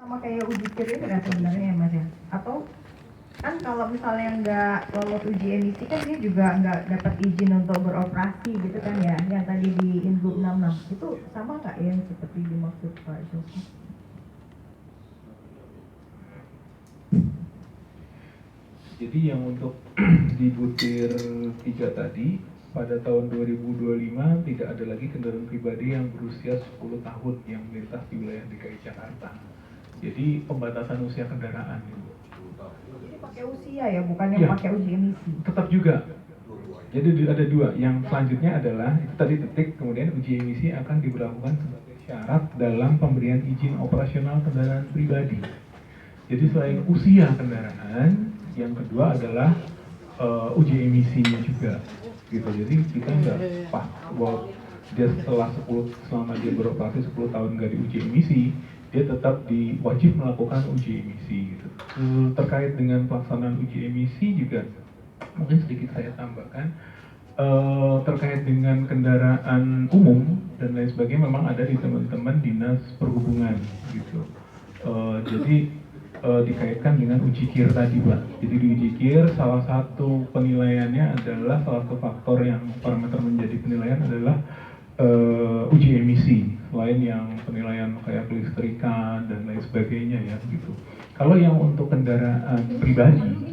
Sama kayak uji kir ini kan sebenarnya ya Mas ya? Atau kan kalau misalnya nggak lolos uji emisi kan dia juga nggak dapat izin untuk beroperasi gitu kan ya, yang tadi di Ingub 66 itu sama nggak yang seperti dimaksud Pak Joko? Jadi yang untuk di butir 3 tadi, pada tahun 2025 tidak ada lagi kendaraan pribadi yang berusia 10 tahun yang melintas di wilayah DKI Jakarta. Jadi pembatasan usia kendaraan. Jadi pakai usia ya, bukan yang pakai uji emisi? Tetap juga. Jadi ada dua. Yang selanjutnya adalah itu tadi titik, kemudian uji emisi akan diberlakukan sebagai syarat dalam pemberian izin operasional kendaraan pribadi. Jadi selain usia kendaraan, yang kedua adalah uji emisinya juga, gitu. Jadi kita nggak bahwa dia selama dia beroperasi 10 tahun nggak diuji emisi, dia tetap wajib melakukan uji emisi. Gitu. Terkait dengan pelaksanaan uji emisi juga mungkin sedikit saya tambahkan. Terkait dengan kendaraan umum dan lain sebagainya memang ada di teman-teman dinas perhubungan gitu. Jadi dikaitkan dengan uji kir tadi Pak. Jadi di uji kir salah satu penilaiannya adalah salah satu faktor yang parameter menjadi penilaian adalah uji emisi, selain yang penilaian kayak kelistrikan dan lain sebagainya ya gitu. Kalau untuk kendaraan pribadi,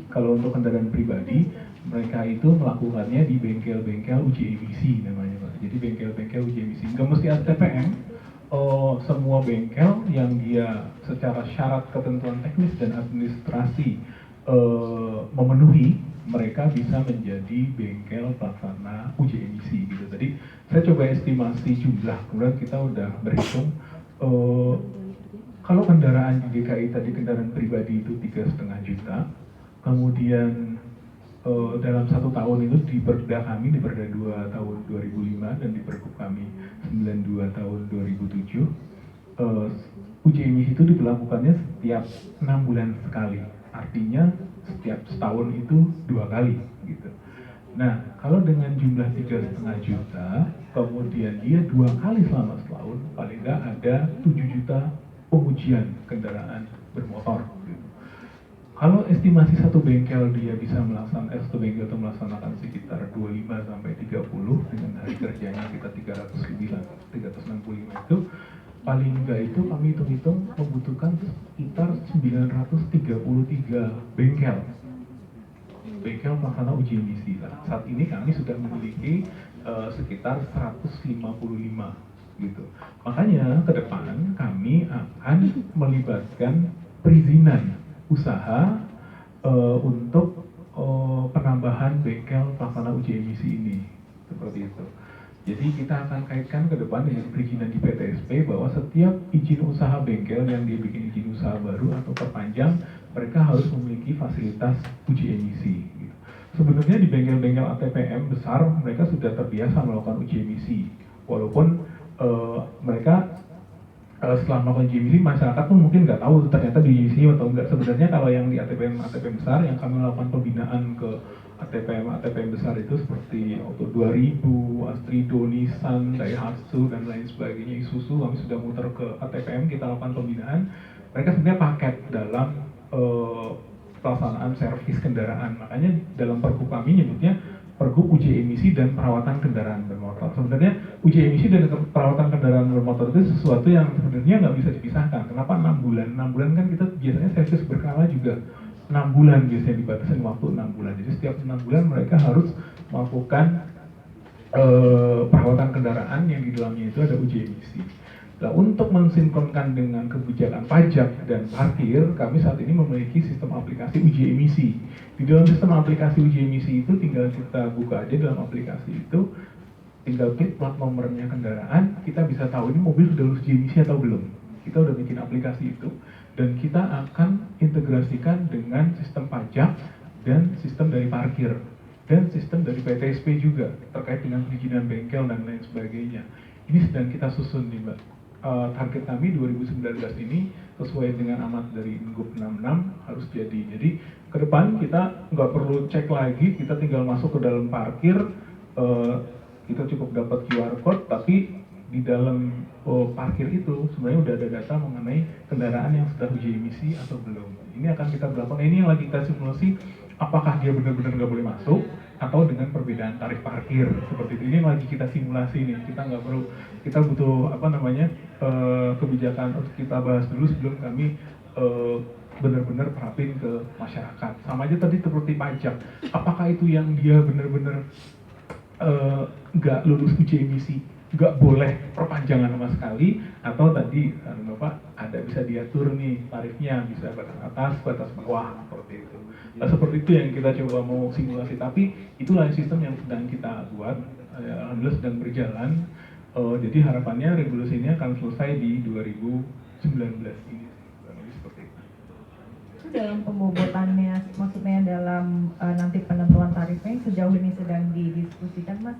mereka itu melakukannya di bengkel-bengkel uji emisi namanya Pak. Jadi bengkel-bengkel uji emisi, nggak mesti ATPM. Semua bengkel yang dia secara syarat ketentuan teknis dan administrasi memenuhi, mereka bisa menjadi bengkel pelaksana uji emisi gitu. Tadi saya coba estimasi jumlah, kemudian kita udah berhitung kalau kendaraan di DKI tadi kendaraan pribadi itu 3,5 juta, kemudian dalam 1 tahun itu di Perda kami, di Perda 2 tahun 2005 dan di Pergub kami 92 tahun 2007, uji emisi itu diberlakukannya setiap 6 bulan sekali. Artinya setiap setahun itu 2 kali gitu. Nah, kalau dengan jumlah 3,5 juta, kemudian dia 2 kali selama setahun, paling nggak ada 7 juta pengujian kendaraan bermotor. Gitu. Kalau estimasi satu bengkel dia bisa melaksanakan sekitar 25 sampai 30 dengan hari kerjanya kita 365 itu, paling enggak itu kami hitung-hitung membutuhkan sekitar 933 bengkel pelaksana uji emisi. Saat ini kami sudah memiliki sekitar 155 gitu. Makanya ke depan kami akan melibatkan perizinan usaha untuk penambahan bengkel pelaksana uji emisi ini, seperti itu. Jadi kita akan kaitkan ke depan dengan perizinan di PTSP bahwa setiap izin usaha bengkel yang dibikin izin usaha baru atau perpanjang, mereka harus memiliki fasilitas uji emisi. Gitu. Sebenarnya di bengkel-bengkel ATPM besar mereka sudah terbiasa melakukan uji emisi, walaupun mereka setelah melakukan uji emisi, masyarakat pun mungkin nggak tahu ternyata di emisi atau enggak. Sebenarnya kalau yang di ATPM besar yang kami melakukan pembinaan ke ATPM besar itu seperti Auto 2000, Astrido, Nissan, Daihatsu dan lain sebagainya, Isuzu, kami sudah muter ke ATPM, kita lakukan pembinaan. Mereka sebenarnya paket dalam pelaksanaan servis kendaraan. Makanya dalam pergub kami nyebutnya Pergub uji emisi dan perawatan kendaraan bermotor. Sebenarnya uji emisi dan perawatan kendaraan bermotor itu sesuatu yang sebenarnya nggak bisa dipisahkan. Kenapa 6 bulan? 6 bulan kan kita biasanya servis berkala juga 6 bulan biasanya dibatasi waktu 6 bulan. Jadi setiap 6 bulan mereka harus melakukan perawatan kendaraan yang di dalamnya itu ada uji emisi. Nah, untuk mensinkronkan dengan kebijakan pajak dan parkir, kami saat ini memiliki sistem aplikasi uji emisi. Di dalam sistem aplikasi uji emisi itu tinggal kita buka aja dalam aplikasi itu, tinggal klik plat nomornya kendaraan, kita bisa tahu ini mobil sudah lulus uji emisi atau belum. Kita udah bikin aplikasi itu, dan kita akan integrasikan dengan sistem pajak dan sistem dari parkir dan sistem dari PTSP juga terkait dengan perizinan bengkel dan lain sebagainya. Ini sedang kita susun nih Mbak. Target kami 2019 ini sesuai dengan amanat dari Inggub 66 harus jadi. Jadi ke depan kita nggak perlu cek lagi, kita tinggal masuk ke dalam parkir, kita cukup dapat QR code, tapi di dalam parkir itu sebenarnya udah ada data mengenai kendaraan yang sudah uji emisi atau belum. Ini akan kita berlakukan. Ini yang lagi kita simulasi, apakah dia benar-benar nggak boleh masuk atau dengan perbedaan tarif parkir seperti itu. Ini yang lagi kita simulasi nih. Kita nggak perlu, kita butuh kebijakan untuk kita bahas dulu sebelum kami benar-benar terapin ke masyarakat. Sama aja tadi seperti pajak. Apakah itu yang dia benar-benar nggak lulus uji emisi, nggak boleh perpanjangan sama sekali, atau tadi Bapak ada bisa diatur nih tarifnya, bisa batas atas, batas bawah, seperti itu. Nah, seperti itu yang kita coba mau simulasi, tapi itulah sistem yang sedang kita buat, alhamdulillah sedang berjalan. Jadi harapannya regulasi ini akan selesai di 2019 ini. Seperti itu. Itu dalam pembobotannya, maksudnya dalam nanti penentuan tarifnya sejauh ini sedang didiskusikan, Mas,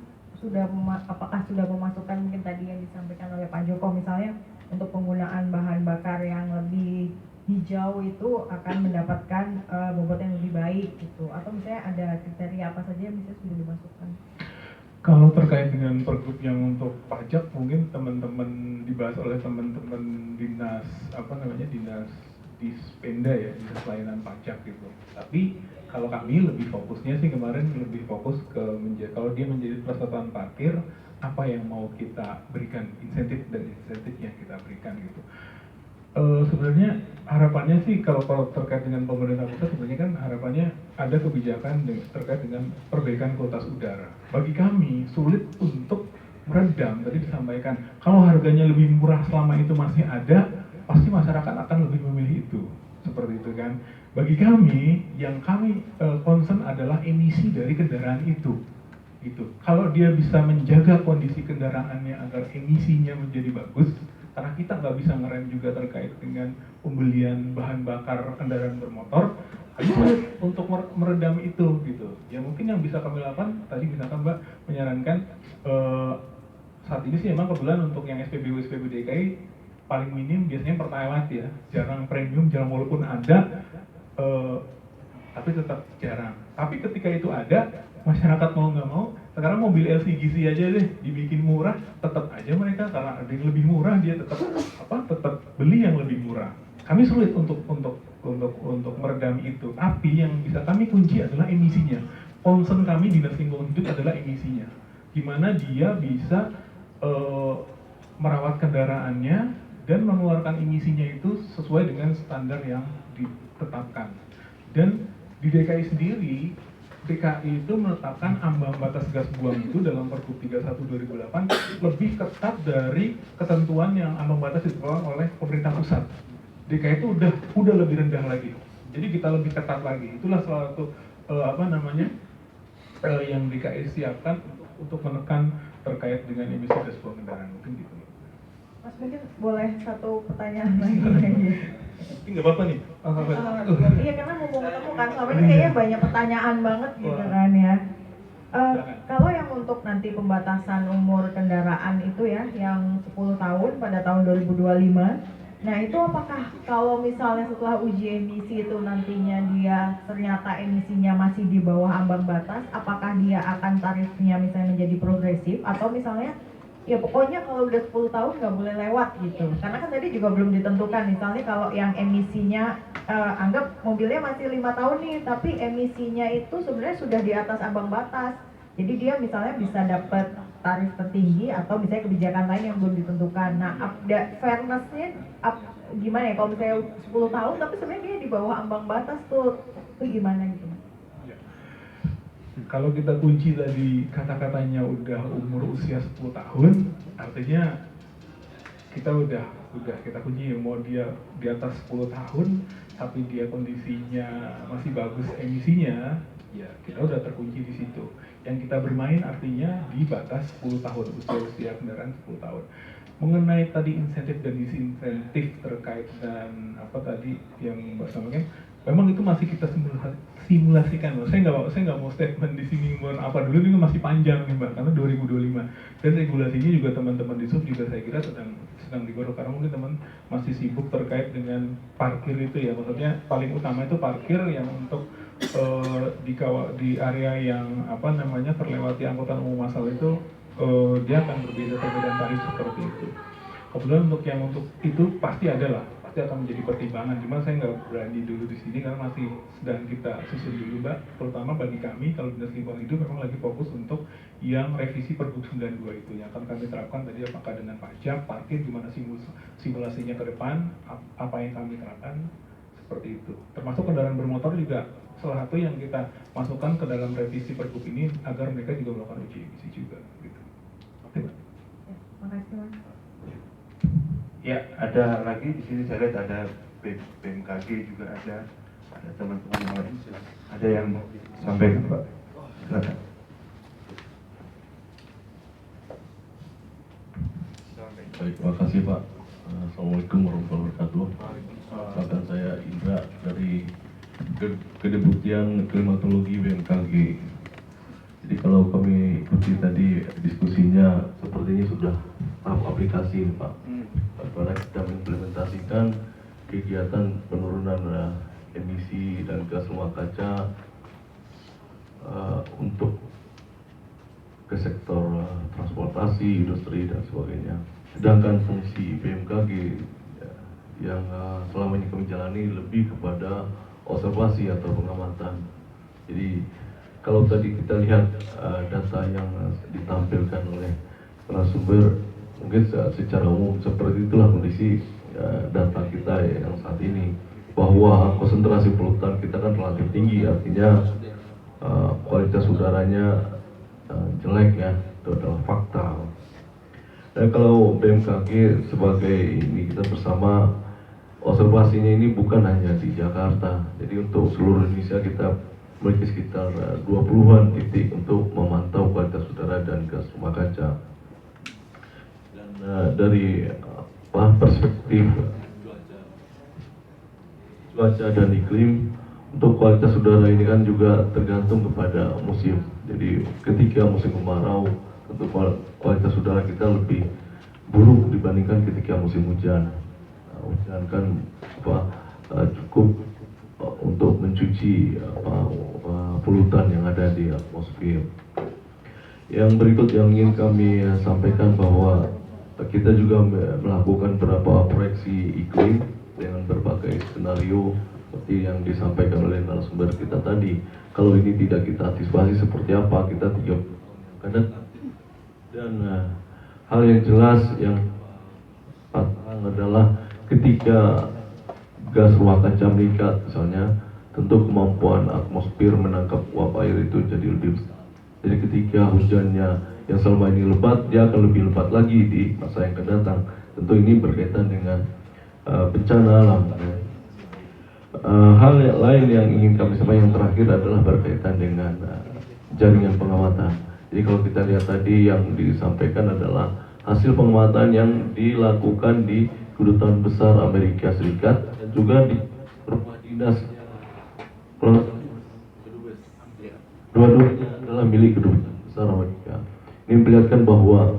apakah sudah memasukkan mungkin tadi yang disampaikan oleh Pak Joko, misalnya untuk penggunaan bahan bakar yang lebih hijau itu akan mendapatkan bobot yang lebih baik gitu, atau misalnya ada kriteria apa saja yang bisa sudah dimasukkan? Kalau terkait dengan pergub yang untuk pajak, mungkin teman-teman dibahas oleh teman-teman dinas dinas Dispenda ya, dinas pelayanan pajak gitu. Tapi kalau kami lebih fokusnya sih kemarin lebih fokus ke kalau dia menjadi peserta parkir, apa yang mau kita berikan, insentif dan insentif yang kita berikan gitu. Sebenarnya harapannya sih kalau terkait dengan pemerintah pusat, sebenarnya kan harapannya ada kebijakan terkait dengan perbaikan kualitas udara. Bagi kami sulit untuk meredam, tadi disampaikan kalau harganya lebih murah selama itu masih ada, pasti masyarakat akan lebih memilih itu, seperti itu kan. Bagi kami yang kami concern adalah emisi dari kendaraan itu. Gitu. Kalau dia bisa menjaga kondisi kendaraannya agar emisinya menjadi bagus, karena kita nggak bisa ngerem juga terkait dengan pembelian bahan bakar kendaraan bermotor, sulit untuk meredam itu gitu. Ya mungkin yang bisa kami lakukan tadi misalkan Mbak menyarankan saat ini sih memang kebetulan untuk yang SPBU DKI paling minim biasanya Pertalite ya, jarang premium, jarang, walaupun ada tapi tetap jarang. Tapi ketika itu ada, masyarakat mau nggak mau, sekarang mobil LCGC aja deh dibikin murah, tetap aja mereka karena ada yang lebih murah dia tetap beli yang lebih murah. Kami sulit untuk meredam itu. Tapi yang bisa kami kunci adalah emisinya. Concern kami Dinas Lingkungan Hidup adalah emisinya. Gimana dia bisa merawat kendaraannya dan mengeluarkan emisinya itu sesuai dengan standar yang ditetapkan. Dan di DKI sendiri, DKI itu menetapkan ambang batas gas buang itu dalam Pergub 31/2008 lebih ketat dari ketentuan yang ambang batas ditetapkan oleh pemerintah pusat. DKI itu udah lebih rendah lagi. Jadi kita lebih ketat lagi. Itulah salah satu yang DKI siapkan untuk menekan terkait dengan emisi gas buang kendaraan, mungkin gitu. Mas, mungkin boleh satu pertanyaan lagi. Ini nggak apa-apa nih. Iya, karena mau ketemu kan, selama ini kayaknya banyak pertanyaan banget gitu kan ya. Kalau yang untuk nanti pembatasan umur kendaraan itu ya, yang 10 tahun pada tahun 2025, nah itu apakah kalau misalnya setelah uji emisi itu nantinya dia ternyata emisinya masih di bawah ambang batas, apakah dia akan tarifnya misalnya menjadi progresif, atau misalnya ya pokoknya kalau udah 10 tahun nggak boleh lewat gitu? Karena kan tadi juga belum ditentukan, misalnya kalau yang emisinya anggap mobilnya masih 5 tahun nih, tapi emisinya itu sebenarnya sudah di atas ambang batas, jadi dia misalnya bisa dapat tarif tertinggi atau misalnya kebijakan lain yang belum ditentukan. Nah, fairness-nya gimana ya kalau misalnya 10 tahun tapi sebenarnya dia di bawah ambang batas tuh, itu gimana gitu? Kalau kita kunci tadi kata-katanya udah umur usia 10 tahun, artinya kita udah kita kunci, mau dia di atas 10 tahun tapi dia kondisinya masih bagus emisinya, ya kita udah terkunci di situ. Yang kita bermain artinya di batas 10 tahun, usia kendaraan 10 tahun. Mengenai tadi insentif dan disinsentif terkait dan apa tadi yang Mbak sampaikan, memang itu masih kita simulasikan loh. Saya nggak mau statement di sini apa dulu, ini masih panjang nih Mbak, karena 2025 dan regulasinya juga teman-teman di sub juga saya kira sedang digodok, karena mungkin teman masih sibuk terkait dengan parkir itu ya, maksudnya paling utama itu parkir yang untuk di area yang terlewati angkutan umum massal itu dia akan berbeda perbedaan tarif seperti itu. Kemudian untuk itu pasti ada lah, pasti akan menjadi pertimbangan. Cuma saya nggak berani dulu di sini karena masih sedang kita susun dulu, Mbak. Terutama bagi kami kalau Dinas Lingkungan Hidup memang lagi fokus untuk yang revisi Pergub 92 itu yang akan kami terapkan tadi, apakah dengan pajak, parkir, gimana simulasinya ke depan, apa yang kami terapkan seperti itu. Termasuk kendaraan bermotor juga salah satu yang kita masukkan ke dalam revisi Pergub ini agar mereka juga melakukan uji emisi juga. Gitu. Oke, Mbak. Ya, makasih Mas. Ya, ada lagi di sini saya lihat ada BMKG juga ada teman-teman yang lain. Ada yang mau sampaikan, Pak? Silakan. Baik, terima kasih Pak. Assalamualaikum warahmatullahi wabarakatuh. Silakan, saya Indra dari Kedeputian Klimatologi BMKG. Jadi kalau kami ikuti tadi diskusinya, sepertinya sudah tahap aplikasi Pak. Bagaimana kita mengimplementasikan kegiatan penurunan emisi dan gas rumah kaca untuk ke sektor transportasi, industri dan sebagainya. Sedangkan fungsi BMKG yang selama ini kami jalani lebih kepada observasi atau pengamatan. Jadi kalau tadi kita lihat data yang ditampilkan oleh narasumber, mungkin secara umum seperti itulah kondisi data kita yang saat ini, bahwa konsentrasi polutan kita kan relatif tinggi, artinya kualitas udaranya jelek ya, itu adalah fakta. Dan kalau BMKG sebagai ini kita bersama, observasinya ini bukan hanya di Jakarta, jadi untuk seluruh Indonesia kita memiliki sekitar 20-an titik untuk memantau kualitas udara dan gas rumah kaca. Dan dari perspektif cuaca dan iklim, untuk kualitas udara ini kan juga tergantung kepada musim. Jadi ketika musim kemarau, untuk kualitas udara kita lebih buruk dibandingkan ketika musim hujan. Hujan kan cukup untuk mencuci polutan yang ada di atmosfer. Yang berikut yang ingin kami sampaikan bahwa kita juga melakukan beberapa proyeksi iklim dengan berbagai skenario seperti yang disampaikan oleh narasumber kita tadi. Kalau ini tidak kita antisipasi seperti apa, kita 3 kadang. Dan hal yang jelas yang adalah ketika gas rumah kaca meningkat misalnya, tentu kemampuan atmosfer menangkap uap air itu jadi lebih besar. Jadi ketika hujannya yang selama ini lebat, dia akan lebih lebat lagi di masa yang akan datang. Tentu ini berkaitan dengan bencana alam. Hal lain yang ingin kami sampaikan yang terakhir adalah berkaitan dengan jaringan pengamatan. Jadi kalau kita lihat tadi yang disampaikan adalah hasil pengamatan yang dilakukan di Kedutaan Besar Amerika Serikat dan juga di rumah dinas. Dua-duanya adalah milik Kedutaan Besar Amerika. Ini memperlihatkan bahwa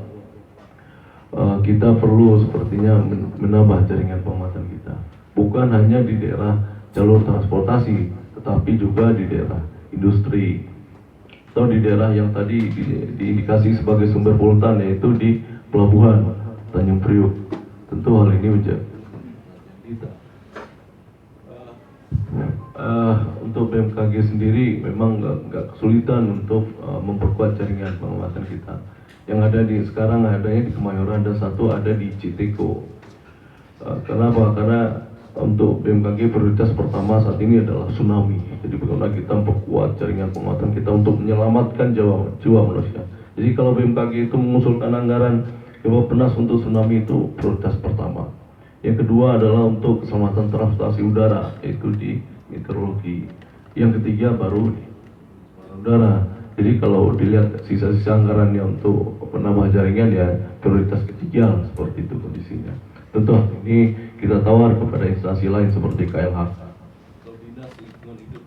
kita perlu sepertinya menambah jaringan pengamatan kita. Bukan hanya di daerah jalur transportasi, tetapi juga di daerah industri atau di daerah yang tadi diindikasi sebagai sumber polutan, yaitu di pelabuhan Tanjung Priuk. Tentu hal ini menjadi kita. Untuk BMKG sendiri memang nggak kesulitan untuk memperkuat jaringan pengamatan kita. Yang ada di sekarang adanya di Kemayoran dan satu ada di Citeko. Kenapa? Karena untuk BMKG prioritas pertama saat ini adalah tsunami. Jadi bagaimana kita memperkuat jaringan pengamatan kita untuk menyelamatkan jiwa manusia. Jadi kalau BMKG itu mengusulkan anggaran Bapenas untuk tsunami itu prioritas pertama. Yang kedua adalah untuk keselamatan transportasi udara, yaitu di meteorologi. Yang ketiga baru di udara. Jadi kalau dilihat sisa-sisa anggarannya untuk penambah jaringan, ya prioritas ketiga seperti itu kondisinya. Tentu ini kita tawar kepada instansi lain seperti KLHK, Dinas Lingkungan Hidup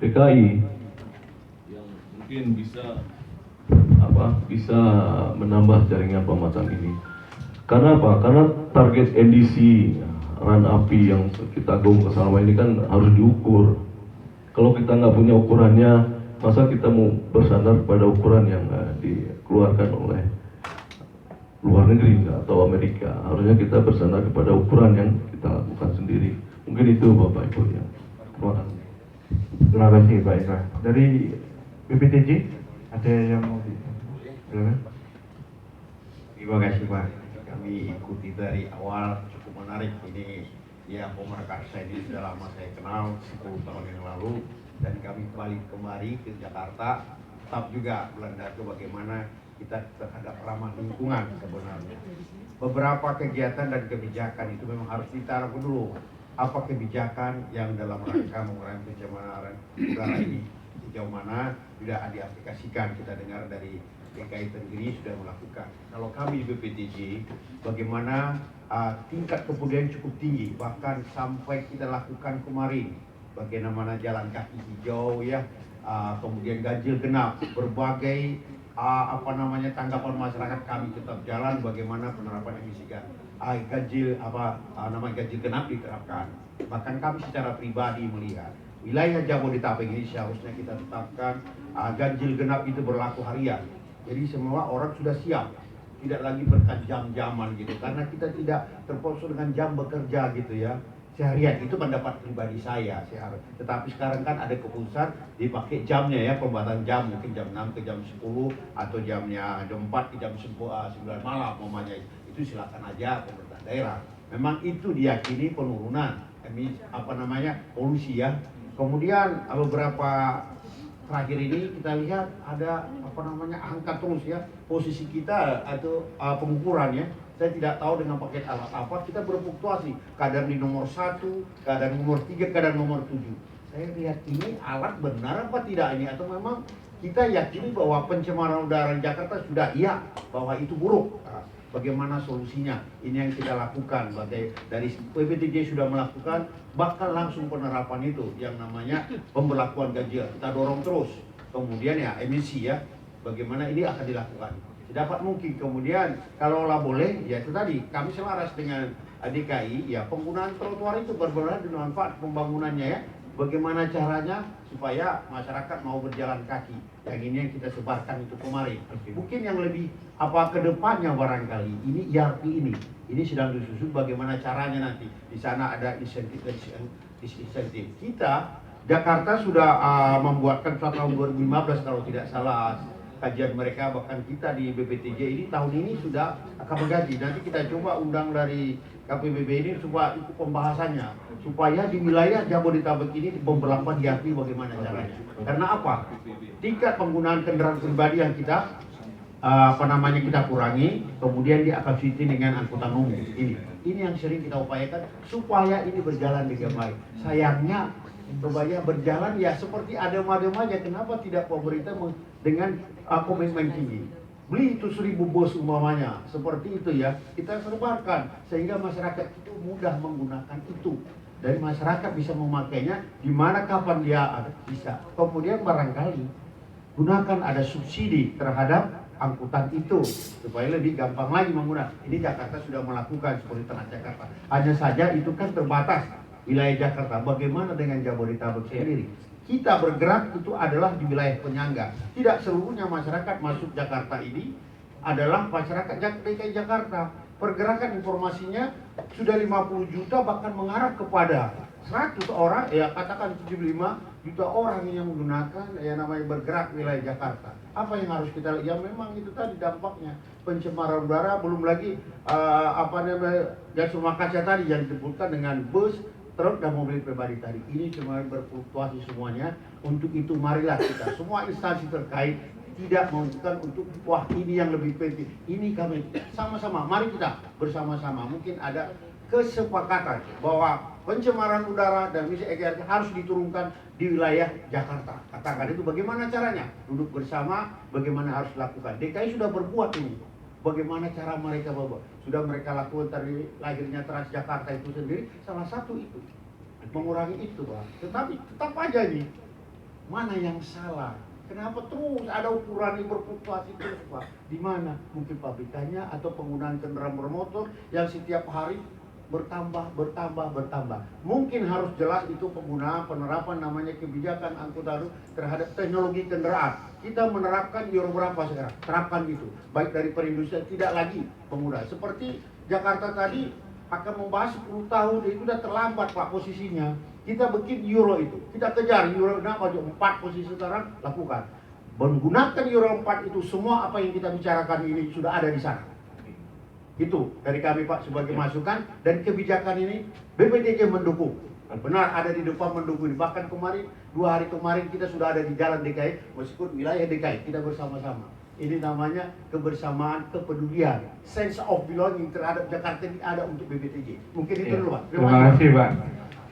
DKI, yang mungkin bisa menambah jaringan pengamatan ini. Karena apa? Karena target NDC ran api yang kita gaungkan selama ini kan harus diukur. Kalau kita nggak punya ukurannya, Masa kita mau bersandar pada ukuran yang dikeluarkan oleh luar negeri atau Amerika? Harusnya kita bersandar kepada ukuran yang kita lakukan sendiri. Mungkin itu Bapak Ibu ya. Terima kasih. Terima kasih Pak Eka. Dari BPTJ ada yang mau silakan. Terima kasih Pak. Kami ikuti dari awal, cukup menarik. Ini ya Pemerkarsa ini sudah lama saya kenal, 10 tahun yang lalu, dan kami kembali ke Jakarta. Tetap juga Belanda itu bagaimana kita terhadap ramah lingkungan sebenarnya. Beberapa kegiatan dan kebijakan itu memang harus ditaruh dulu. Apa kebijakan yang dalam rangka mengurangi pencemaran udara ini sejauh mana sudah diaplikasikan? Kita dengar dari DKI sendiri sudah melakukan. Kalau kami di BPTJ, bagaimana tingkat kepedulian cukup tinggi, bahkan sampai kita lakukan kemarin, bagaimana jalan kaki hijau ya, kemudian ganjil genap, berbagai tanggapan masyarakat kami tetap jalan, bagaimana penerapan emisi gas. Ganjil genap diterapkan. Bahkan kami secara pribadi melihat wilayah Jabodetabek ini seharusnya kita tetapkan ganjil genap itu berlaku harian. Jadi semua orang sudah siap, tidak lagi berjam-jaman gitu, karena kita tidak terpaksa dengan jam bekerja gitu ya. Seharian itu pendapat pribadi saya seharusnya. Tetapi sekarang kan ada keputusan dipakai jamnya ya, pembatasan jam, mungkin jam 6 ke jam 10 atau jamnya jam 4 ke jam 9 malam umpamanya. Itu silakan aja pemerintah daerah. Memang itu diyakini penurunan polusi ya. Kemudian beberapa terakhir ini kita lihat ada angka terus ya posisi kita atau pengukuran ya. Saya tidak tahu dengan pakai alat apa kita berfluktuasi, kadang di nomor 1, kadang nomor 3, kadang nomor 7. Saya lihat ini alat benar apa tidak ini, atau memang kita yakini bahwa pencemaran udara Jakarta sudah bahwa itu buruk. Bagaimana solusinya? Ini yang kita lakukan. Dari PBTJ sudah melakukan, bahkan langsung penerapan itu yang namanya pemberlakuan ganjil. Kita dorong terus. Kemudian ya emisi ya, bagaimana ini akan dilakukan. Dapat mungkin kemudian kalaulah boleh ya itu tadi kami selaras dengan DKI ya, penggunaan trotoar itu benar-benar bermanfaat pembangunannya ya. Bagaimana caranya supaya masyarakat mau berjalan kaki, yang ini yang kita sebarkan itu kemarin. Mungkin yang lebih ke depannya barangkali ini ERP ini sedang disusun bagaimana caranya nanti. Di sana ada insentif. Kita Jakarta sudah membuatkan tahun 2015 kalau tidak salah kajian mereka, bahkan kita di BPTJ ini tahun ini sudah akan menggaji. Nanti kita coba undang dari KPBB ini supaya ikut pembahasannya, supaya di wilayah Jabodetabek ini pemberlakuan ERP bagaimana caranya. Karena apa? Tingkat penggunaan kendaraan pribadi yang kita kita kurangi, kemudian diaktifkan dengan angkutan umum. Ini yang sering kita upayakan supaya ini berjalan dengan baik. Sayangnya supaya berjalan ya seperti adem-adem aja. Kenapa tidak pemerintah dengan komitmen tinggi? Beli itu 1000 bus umpamanya, seperti itu ya. Kita sebarkan sehingga masyarakat itu mudah menggunakan itu. Dan masyarakat bisa memakainya di mana kapan dia bisa. Kemudian barangkali gunakan ada subsidi terhadap angkutan itu supaya lebih gampang lagi menggunakan. Ini Jakarta sudah melakukan seperti Transjakarta. Hanya saja itu kan terbatas wilayah Jakarta. Bagaimana dengan Jabodetabek sendiri? Kita bergerak itu adalah di wilayah penyangga. Tidak seluruhnya masyarakat masuk Jakarta ini adalah masyarakat DKI Jakarta. Pergerakan informasinya sudah 50 juta bahkan mengarah kepada 100 orang, ya katakan 75 juta orang yang menggunakan namanya bergerak wilayah Jakarta. Apa yang harus kita lihat? Ya memang itu tadi dampaknya pencemaran udara, belum lagi gas rumah kaca tadi yang disebutkan dengan bus, truk dan mobil pribadi tadi. Ini cuma berfluktuasi semuanya. Untuk itu marilah kita semua instansi terkait tidak menentukan untuk wah ini yang lebih penting. Ini kami sama-sama, mari kita bersama-sama. Mungkin ada kesepakatan bahwa pencemaran udara dan emisi EGR harus diturunkan di wilayah Jakarta. Katakan itu bagaimana caranya? Duduk bersama, bagaimana harus dilakukan. DKI sudah berbuat ini. Bagaimana cara mereka bawa? Sudah mereka lakukan dari lahirnya Transjakarta itu sendiri, salah satu itu mengurangi itu, Pak. Tetapi tetap aja nih, mana yang salah? Kenapa terus ada ukuran yang berfluktuasi terus, Pak? Di mana? Mungkin pabrikannya atau penggunaan kendaraan bermotor yang setiap hari bertambah. Mungkin harus jelas itu penggunaan penerapan namanya kebijakan angkutan terhadap teknologi kendaraan. Kita menerapkan Euro berapa sekarang? Terapkan itu. Baik dari perindustrian, tidak lagi penggunaan. Seperti Jakarta tadi akan membahas 10 tahun, itu sudah terlambat Pak posisinya. Kita bikin Euro itu, kita kejar Euro 4 posisi sekarang, lakukan. Menggunakan Euro 4 itu semua apa yang kita bicarakan ini sudah ada di sana. Itu dari kami Pak sebagai masukan, dan kebijakan ini BPTJ mendukung. Benar ada di depan mendukung. Bahkan kemarin 2 hari kemarin kita sudah ada di jalan DKI, meskipun wilayah DKI kita bersama-sama. Ini namanya kebersamaan, kepedulian, sense of belonging terhadap Jakarta ini ada untuk BPTJ. Mungkin itu dulu Pak. Terima kasih Pak.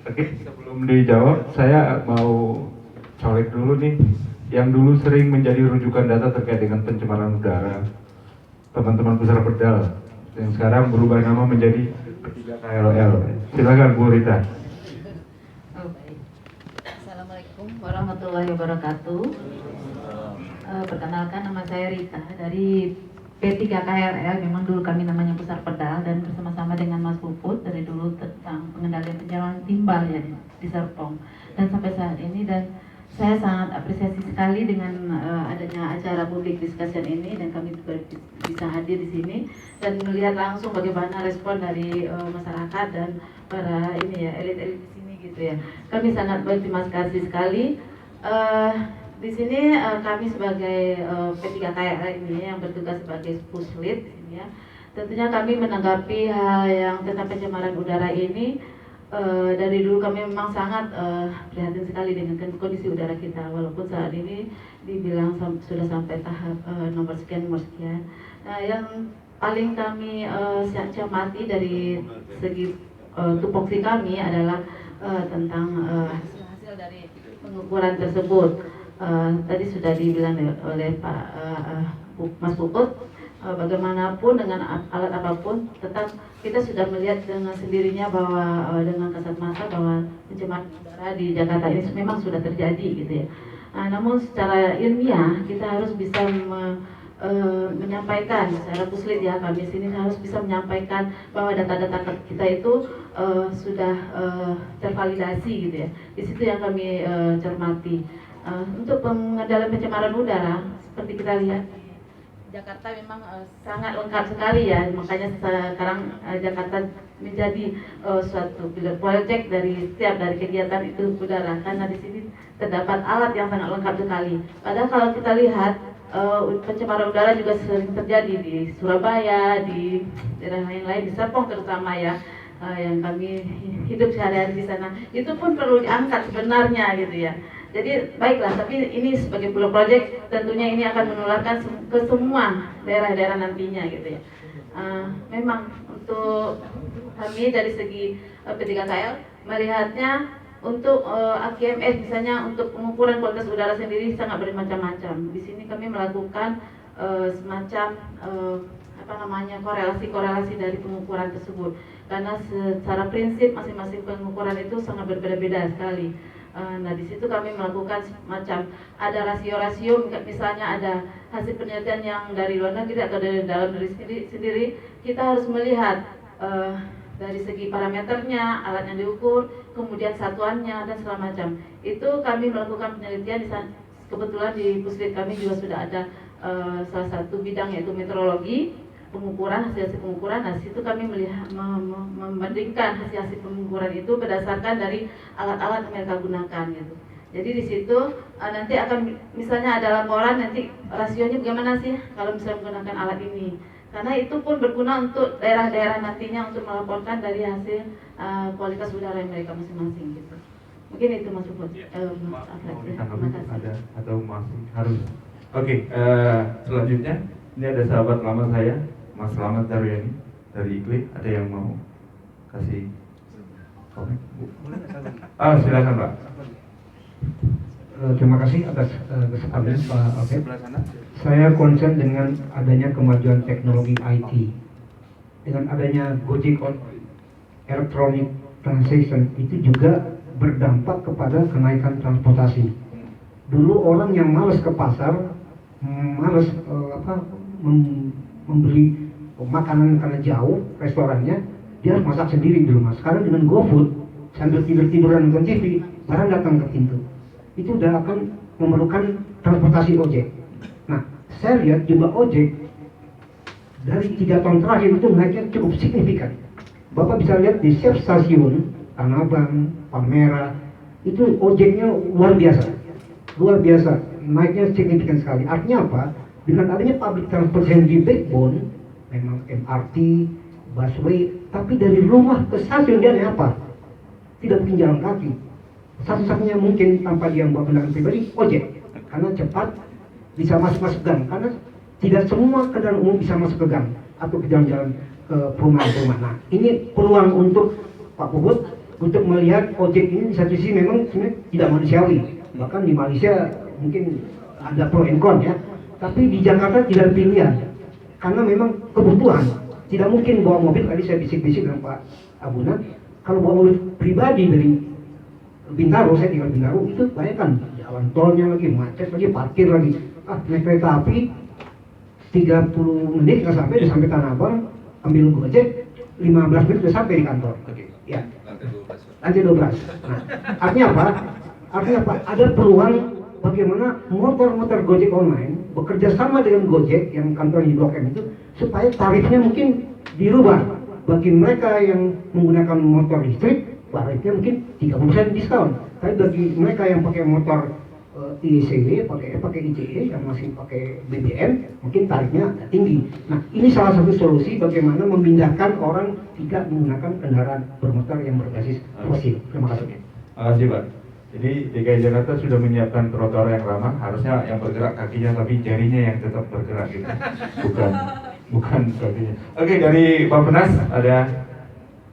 Oke, sebelum dijawab saya mau colek dulu nih yang dulu sering menjadi rujukan data terkait dengan pencemaran udara, teman-teman Pusar Pedal, yang sekarang berubah nama menjadi P3KLL. Silakan Bu Rita. Oh, baik. Assalamualaikum warahmatullahi wabarakatuh. Perkenalkan, nama saya Rita dari P3KLL. Memang dulu kami namanya Pusar Pedal, dan bersama-sama dengan Mas Puput dari dulu tentang pengendalian penyaluran timbal ya di Serpong, dan sampai saat ini. Dan saya sangat apresiasi sekali dengan adanya acara public discussion ini, dan kami juga bisa hadir di sini dan melihat langsung bagaimana respon dari masyarakat dan para elit-elit di sini gitu ya. Kami sangat berterima kasih sekali. Di sini kami sebagai P3KLL ini yang bertugas sebagai puslit ya. Tentunya kami menanggapi hal yang tentang pencemaran udara ini. Dari dulu kami memang sangat prihatin sekali dengan kondisi udara kita, walaupun saat ini dibilang sudah sampai tahap nomor sekian. Nah, yang paling kami cermati dari segi tupoksi kami adalah tentang hasil dari pengukuran tersebut. Tadi sudah dibilang oleh Pak Mas Puput, bagaimanapun dengan alat apapun, tetap kita sudah melihat dengan sendirinya bahwa dengan kasat mata bahwa pencemaran udara di Jakarta ini memang sudah terjadi gitu ya. Namun secara ilmiah kita harus bisa menyampaikan secara puslit ya, kami sini harus bisa menyampaikan bahwa data-data kita itu sudah tervalidasi gitu ya. Di situ yang kami cermati. Untuk pengendalian pencemaran udara, seperti kita lihat Jakarta memang sangat lengkap sekali ya, makanya sekarang Jakarta menjadi suatu pilot project dari setiap dari kegiatan itu udara, karena di sini terdapat alat yang sangat lengkap sekali. Padahal kalau kita lihat pencemaran udara juga sering terjadi di Surabaya, di daerah lain-lain, di Serpong terutama ya, yang kami hidup sehari-hari di sana. Itu pun perlu diangkat sebenarnya gitu ya. Jadi baiklah, tapi ini sebagai pilot project tentunya ini akan menularkan ke semua daerah-daerah nantinya gitu ya. Memang untuk kami dari segi P3KL melihatnya untuk AQMS misalnya untuk pengukuran kualitas udara sendiri sangat bermacam-macam. Di sini kami melakukan semacam korelasi dari pengukuran tersebut, karena secara prinsip masing-masing pengukuran itu sangat berbeda-beda sekali. Nah, di situ kami melakukan semacam ada rasio-rasio, misalnya ada hasil penelitian yang dari luar negeri atau dari dalam negeri sendiri, kita harus melihat dari segi parameternya, alat yang diukur, kemudian satuannya dan segala macam. Itu kami melakukan penelitian kebetulan di puslit kami juga sudah ada salah satu bidang yaitu meteorologi, pengukuran, hasil pengukuran. Nah, situ kami melihat membandingkan hasil pengukuran itu berdasarkan dari alat-alat yang mereka gunakan gitu. Jadi di situ nanti akan misalnya ada laporan nanti rasionya bagaimana sih kalau misalnya menggunakan alat ini. Karena itu pun berguna untuk daerah-daerah nantinya untuk melaporkan dari hasil kualitas udara yang mereka masing-masing gitu. Mungkin itu Mas Puput. Terima kasih. Ada atau masih harus? Oke, selanjutnya ini ada sahabat lama saya, Mas Slamet Daryani dari IKLI. Ada yang mau kasih komen? Silakan Pak. Terima kasih atas kesempatan Pak Alfred. Saya concern dengan adanya kemajuan teknologi IT. Dengan adanya Gojek Electronic Transaction itu juga berdampak kepada kenaikan transportasi. Dulu orang yang malas ke pasar, malas membeli makanan karena jauh restorannya, dia harus masak sendiri di rumah. Sekarang dengan GoFood, sambil tidur-tiduran nonton TV, barang datang ke pintu. Itu udah akan memerlukan transportasi ojek. Nah, saya lihat jumlah ojek dari 3 tahun terakhir itu naiknya cukup signifikan. Bapak bisa lihat di setiap stasiun, Tanah Abang, Palmerah, itu ojeknya luar biasa. Luar biasa, naiknya signifikan sekali. Artinya apa? Dengan adanya public transportation di backbone, memang MRT, busway, tapi dari rumah ke stasiun dia naik apa? Tidak mungkin jalan kaki. Satu-satunya mungkin tanpa dia membawa kendaraan pribadi, ojek. Karena cepat, bisa masuk gang. Karena tidak semua kendaraan umum bisa masuk ke gang atau ke jalan-jalan ke perumahan-perumahan. Nah, ini peluang untuk Pak Puput untuk melihat ojek ini di satu sisi memang sebenarnya tidak manusiawi. Bahkan di Malaysia mungkin ada pro and con ya. Tapi di Jakarta tidak ada pilihan. Karena memang kebutuhan. Tidak mungkin bawa mobil, tadi saya bisik-bisik dengan Pak Abuna, kalau bawa mobil pribadi dari Bintaro, saya tinggal Bintaro, itu bayangkan jalan tolnya lagi, macet lagi, parkir lagi. Naik kereta api 30 menit nggak sampai, udah sampai Tanah Abang, ambil Gojek 15 menit udah sampai di kantor. Ya. Lantai 12. Nah, artinya apa? Artinya apa? Ada peluang bagaimana motor-motor Gojek online bekerja sama dengan Gojek yang kantor di Blok M itu supaya tarifnya mungkin dirubah. Bagi mereka yang menggunakan motor listrik, tarifnya mungkin 30% diskon. Tapi bagi mereka yang pakai motor ICW, pakai ICE yang masih pakai BBM, mungkin tarifnya tinggi. Nah, ini salah satu solusi bagaimana memindahkan orang tidak menggunakan kendaraan bermotor yang berbasis fosil. Terima kasih. Terima kasih, Pak. Jadi DKI Jakarta sudah menyiapkan trotoar yang ramah, harusnya yang bergerak kakinya tapi jarinya yang tetap bergerak gitu. Bukan kakinya. Oke, dari Bappenas ada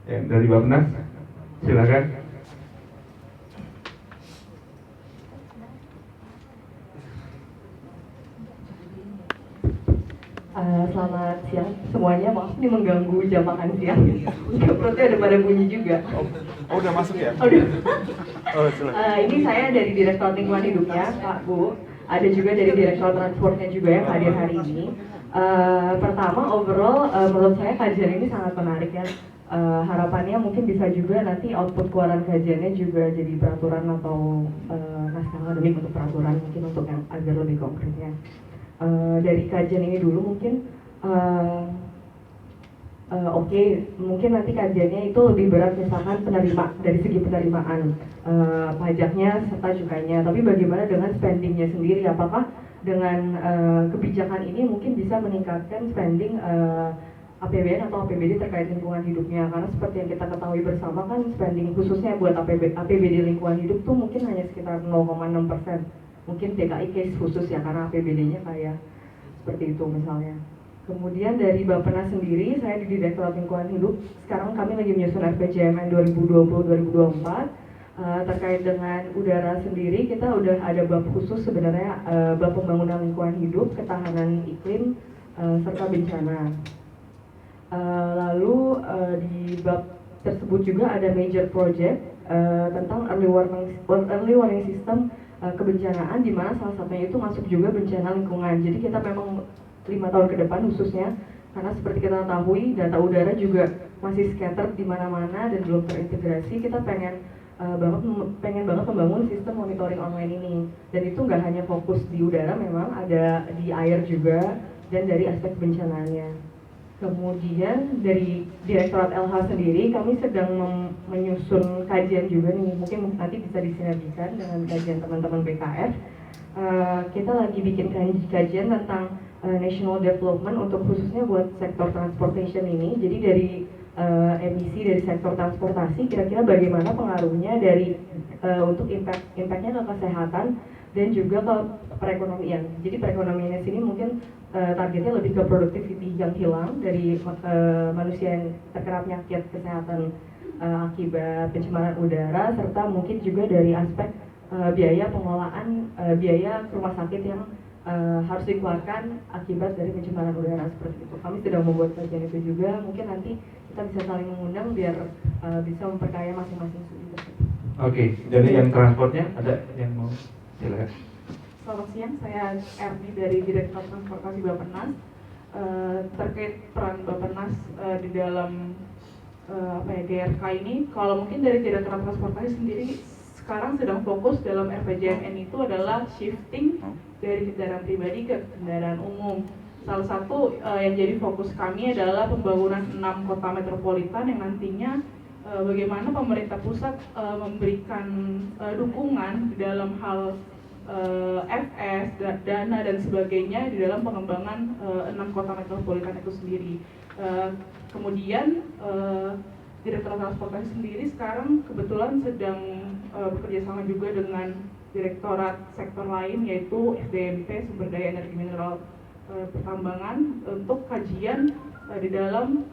yang dari Bappenas. Silakan. Selamat siang semuanya, maaf ini mengganggu jam makan siang. Perutnya ada pada bunyi juga. Oh, udah masuk ya? Aduh. Silakan. Ini saya dari Direktorat Lingkungan Hidupnya, Pak Bu. Ada juga dari Direktorat Transportnya juga yang hadir hari ini. Pertama, overall menurut saya kajian ini sangat menarik ya. Harapannya mungkin bisa juga nanti output keluaran kajiannya juga jadi peraturan atau naskah akademik untuk peraturan mungkin untuk yang agar lebih konkretnya. Dari kajian ini dulu mungkin oke, mungkin nanti kajiannya itu lebih berat misalkan dari segi penerimaan pajaknya serta cukainya, tapi bagaimana dengan spendingnya sendiri, apakah dengan kebijakan ini mungkin bisa meningkatkan spending APBN atau APBD terkait lingkungan hidupnya, karena seperti yang kita ketahui bersama kan spending khususnya buat APBD lingkungan hidup tuh mungkin hanya sekitar 0,6%. Mungkin DKI case khusus ya karena APBD-nya kayak seperti itu misalnya. Kemudian dari Bappenas sendiri, saya di Direktorat Lingkungan Hidup. Sekarang kami lagi menyusun RPJMN 2020-2024 terkait dengan udara sendiri. Kita udah ada bab khusus sebenarnya, bab pembangunan lingkungan hidup, ketahanan iklim serta bencana. Lalu di bab tersebut juga ada major project tentang early warning system kebencanaan, di mana salah satunya itu masuk juga bencana lingkungan. Jadi kita memang 5 tahun ke depan khususnya, karena seperti kita ketahui data udara juga masih scattered di mana-mana dan belum terintegrasi. Kita pengen banget membangun sistem monitoring online ini, dan itu nggak hanya fokus di udara, memang ada di air juga dan dari aspek bencananya. Kemudian dari Direktorat LH sendiri, kami sedang menyusun kajian juga nih, mungkin nanti bisa disinergikan dengan kajian teman-teman BKF. Kita lagi bikin kajian tentang national development untuk khususnya buat sektor transportation ini. Jadi dari emisi dari sektor transportasi, kira-kira bagaimana pengaruhnya dari untuk impactnya ke kesehatan dan juga ke perekonomian. Jadi perekonomiannya sini mungkin targetnya lebih ke productivity yang hilang dari manusia yang terkena penyakit kesehatan akibat pencemaran udara, serta mungkin juga dari aspek biaya pengelolaan biaya rumah sakit yang harus dikeluarkan akibat dari pencemaran udara seperti itu. Kami sedang membuat kajian itu juga, mungkin nanti kita bisa saling mengundang biar bisa memperkaya masing-masing studi tersebut. Oke, dari yang transportnya ada yang mau? Silakan. Selamat siang, saya Erni dari Direktorat Transportasi Bappenas. Terkait peran Bappenas di dalam GRK ini, kalau mungkin dari Direktorat Transportasi sendiri sekarang sedang fokus dalam RPJMN itu adalah shifting dari kendaraan pribadi ke kendaraan umum. Salah satu yang jadi fokus kami adalah pembangunan 6 kota metropolitan yang nantinya bagaimana pemerintah pusat memberikan dukungan di dalam hal FS, dana dan sebagainya di dalam pengembangan 6 kota metropolitan itu sendiri. Kemudian Direktorat Transportasi sendiri sekarang kebetulan sedang bekerja sama juga dengan direktorat sektor lain, yaitu SDMP, Sumber Daya Energi Mineral Pertambangan, untuk kajian di dalam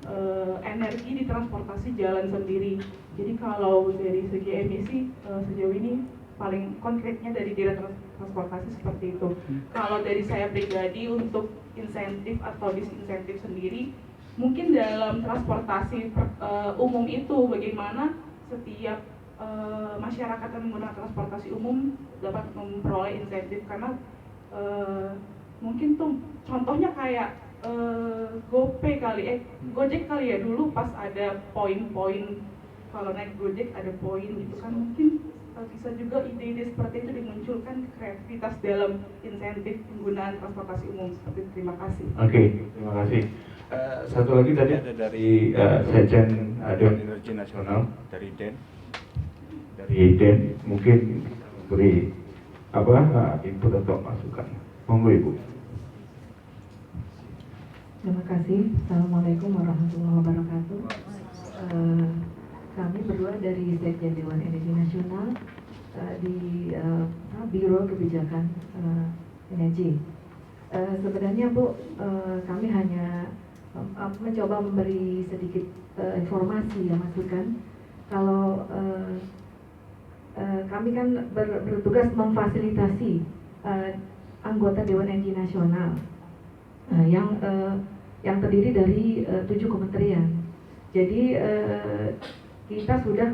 energi di transportasi jalan sendiri. Jadi kalau dari segi emisi sejauh ini paling konkretnya dari Direktorat Transportasi seperti itu. Kalau dari saya pribadi untuk insentif atau disinsentif sendiri, mungkin dalam transportasi umum itu bagaimana setiap masyarakat yang menggunakan transportasi umum dapat memperoleh insentif, karena mungkin tuh contohnya kayak Gojek kali ya, dulu pas ada poin-poin kalau naik Gojek ada poin gitu kan, mungkin bisa juga ide-ide seperti itu dimunculkan, kreativitas dalam insentif penggunaan transportasi umum seperti itu. Terima kasih. Oke, terima kasih. Satu lagi tadi ada dari Sekjen Dewan Energi Nasional dari Den mungkin beri input atau masukan. Monggo Ibu. Terima kasih. Assalamualaikum warahmatullahi wabarakatuh. Kami berdua dari Sekjen Dewan Energi Nasional di Biro Kebijakan Energi. Sebenarnya Bu, kami hanya mencoba memberi sedikit informasi ya, masukan. Kalau kami kan bertugas memfasilitasi anggota Dewan Energi Nasional yang terdiri dari 7 kementerian. Jadi kita sudah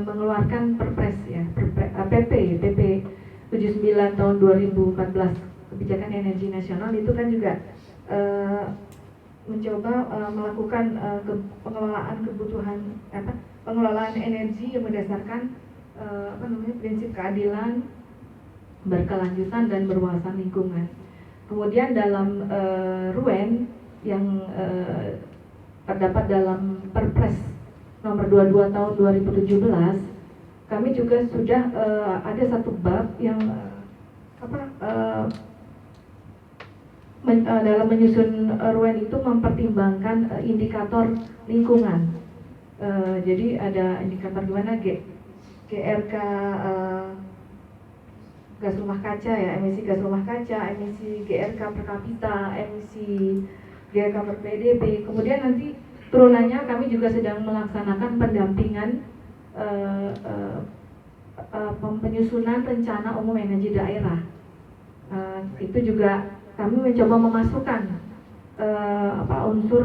mengeluarkan Perpres ya, PP 79 tahun 2014 kebijakan energi nasional. Itu kan juga mencoba melakukan pengelolaan energi yang berdasarkan prinsip keadilan, berkelanjutan dan berwawasan lingkungan. Kemudian dalam RUEN yang terdapat dalam Perpres nomor 22 tahun 2017, kami juga sudah ada satu bab yang dalam menyusun RUEN itu mempertimbangkan indikator lingkungan. Jadi ada indikator gimana GRK gas rumah kaca ya, emisi gas rumah kaca, emisi GRK per kapita, emisi GRK per PDB. Kemudian nanti turunannya kami juga sedang melaksanakan pendampingan penyusunan rencana umum energi daerah. Itu juga kami mencoba memasukkan unsur